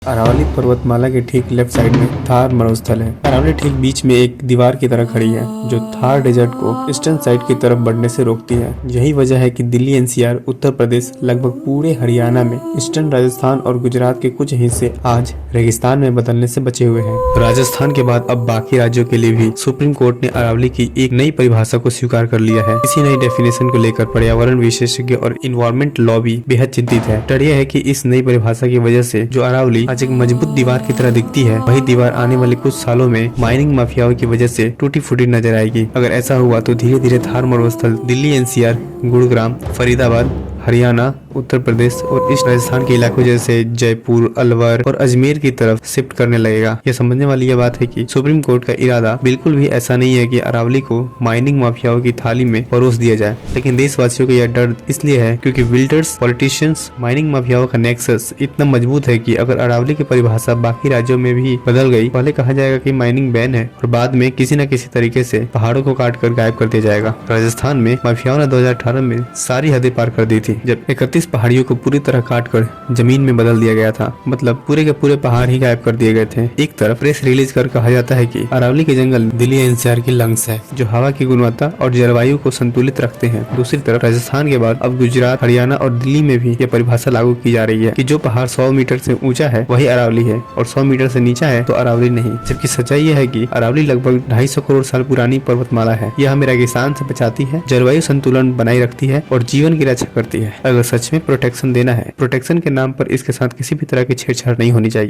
अरावली पर्वतमाला के ठीक लेफ्ट साइड में थार मरुस्थल है। अरावली ठीक बीच में एक दीवार की तरह खड़ी है जो थार डेजर्ट को ईस्टर्न साइड की तरफ बढ़ने से रोकती है। यही वजह है कि दिल्ली एनसीआर, उत्तर प्रदेश, लगभग पूरे हरियाणा में, ईस्टर्न राजस्थान और गुजरात के कुछ हिस्से आज रेगिस्तान में बदलने से बचे हुए हैं। राजस्थान के बाद अब बाकी राज्यों के लिए भी सुप्रीम कोर्ट ने अरावली की एक नई परिभाषा को स्वीकार कर लिया है। इसी नई डेफिनेशन को लेकर पर्यावरण विशेषज्ञ और इन्वायरमेंट लॉबी बेहद चिंतित है। डर यह है कि इस नई परिभाषा की वजह से जो अरावली आज एक मजबूत दीवार की तरह दिखती है, वही दीवार आने वाले कुछ सालों में माइनिंग माफियाओं की वजह से टूटी फूटी नजर आएगी। अगर ऐसा हुआ तो धीरे धीरे थार मरुस्थल दिल्ली एनसीआर, गुरुग्राम, फरीदाबाद, हरियाणा, उत्तर प्रदेश और ईस्ट राजस्थान के इलाकों जैसे जयपुर, अलवर और अजमेर की तरफ शिफ्ट करने लगेगा। यह समझने वाली यह बात है कि सुप्रीम कोर्ट का इरादा बिल्कुल भी ऐसा नहीं है कि अरावली को माइनिंग माफियाओं की थाली में परोस दिया जाए, लेकिन देशवासियों को यह डर इसलिए है क्योंकि बिल्डर्स, पॉलिटिशियंस, माइनिंग माफियाओं का नेक्सस इतना मजबूत है कि अगर अरावली की परिभाषा बाकी राज्यों में भी बदल गई, पहले कहा जाएगा कि माइनिंग बैन है और बाद में किसी न किसी तरीके से पहाड़ों को काट कर गायब कर दिया जाएगा। राजस्थान में माफियाओं ने 2018 में सारी हदें पार कर दी थी, जब 31 पहाड़ियों को पूरी तरह काटकर जमीन में बदल दिया गया था। मतलब पूरे के पूरे पहाड़ ही गायब कर दिए गए थे। एक तरफ प्रेस रिलीज कर कहा जाता है कि अरावली के जंगल दिल्ली एनसीआर की लंग्स है, जो हवा की गुणवत्ता और जलवायु को संतुलित रखते हैं। दूसरी तरफ राजस्थान के बाद अब गुजरात, हरियाणा और दिल्ली में भी यह परिभाषा लागू की जा रही है कि जो पहाड़ 100 मीटर से ऊंचा है वही अरावली है और 100 मीटर से नीचा है तो अरावली नहीं। जबकि सच्चाई यह है कि अरावली लगभग 250 करोड़ साल पुरानी पर्वतमाला है। यह हमें रेगिस्तान से बचाती है, जलवायु संतुलन बनाए रखती है और जीवन की रक्षा करती है। अगर सच में प्रोटेक्शन देना है, प्रोटेक्शन के नाम पर इसके साथ किसी भी तरह की छेड़छाड़ नहीं होनी चाहिए।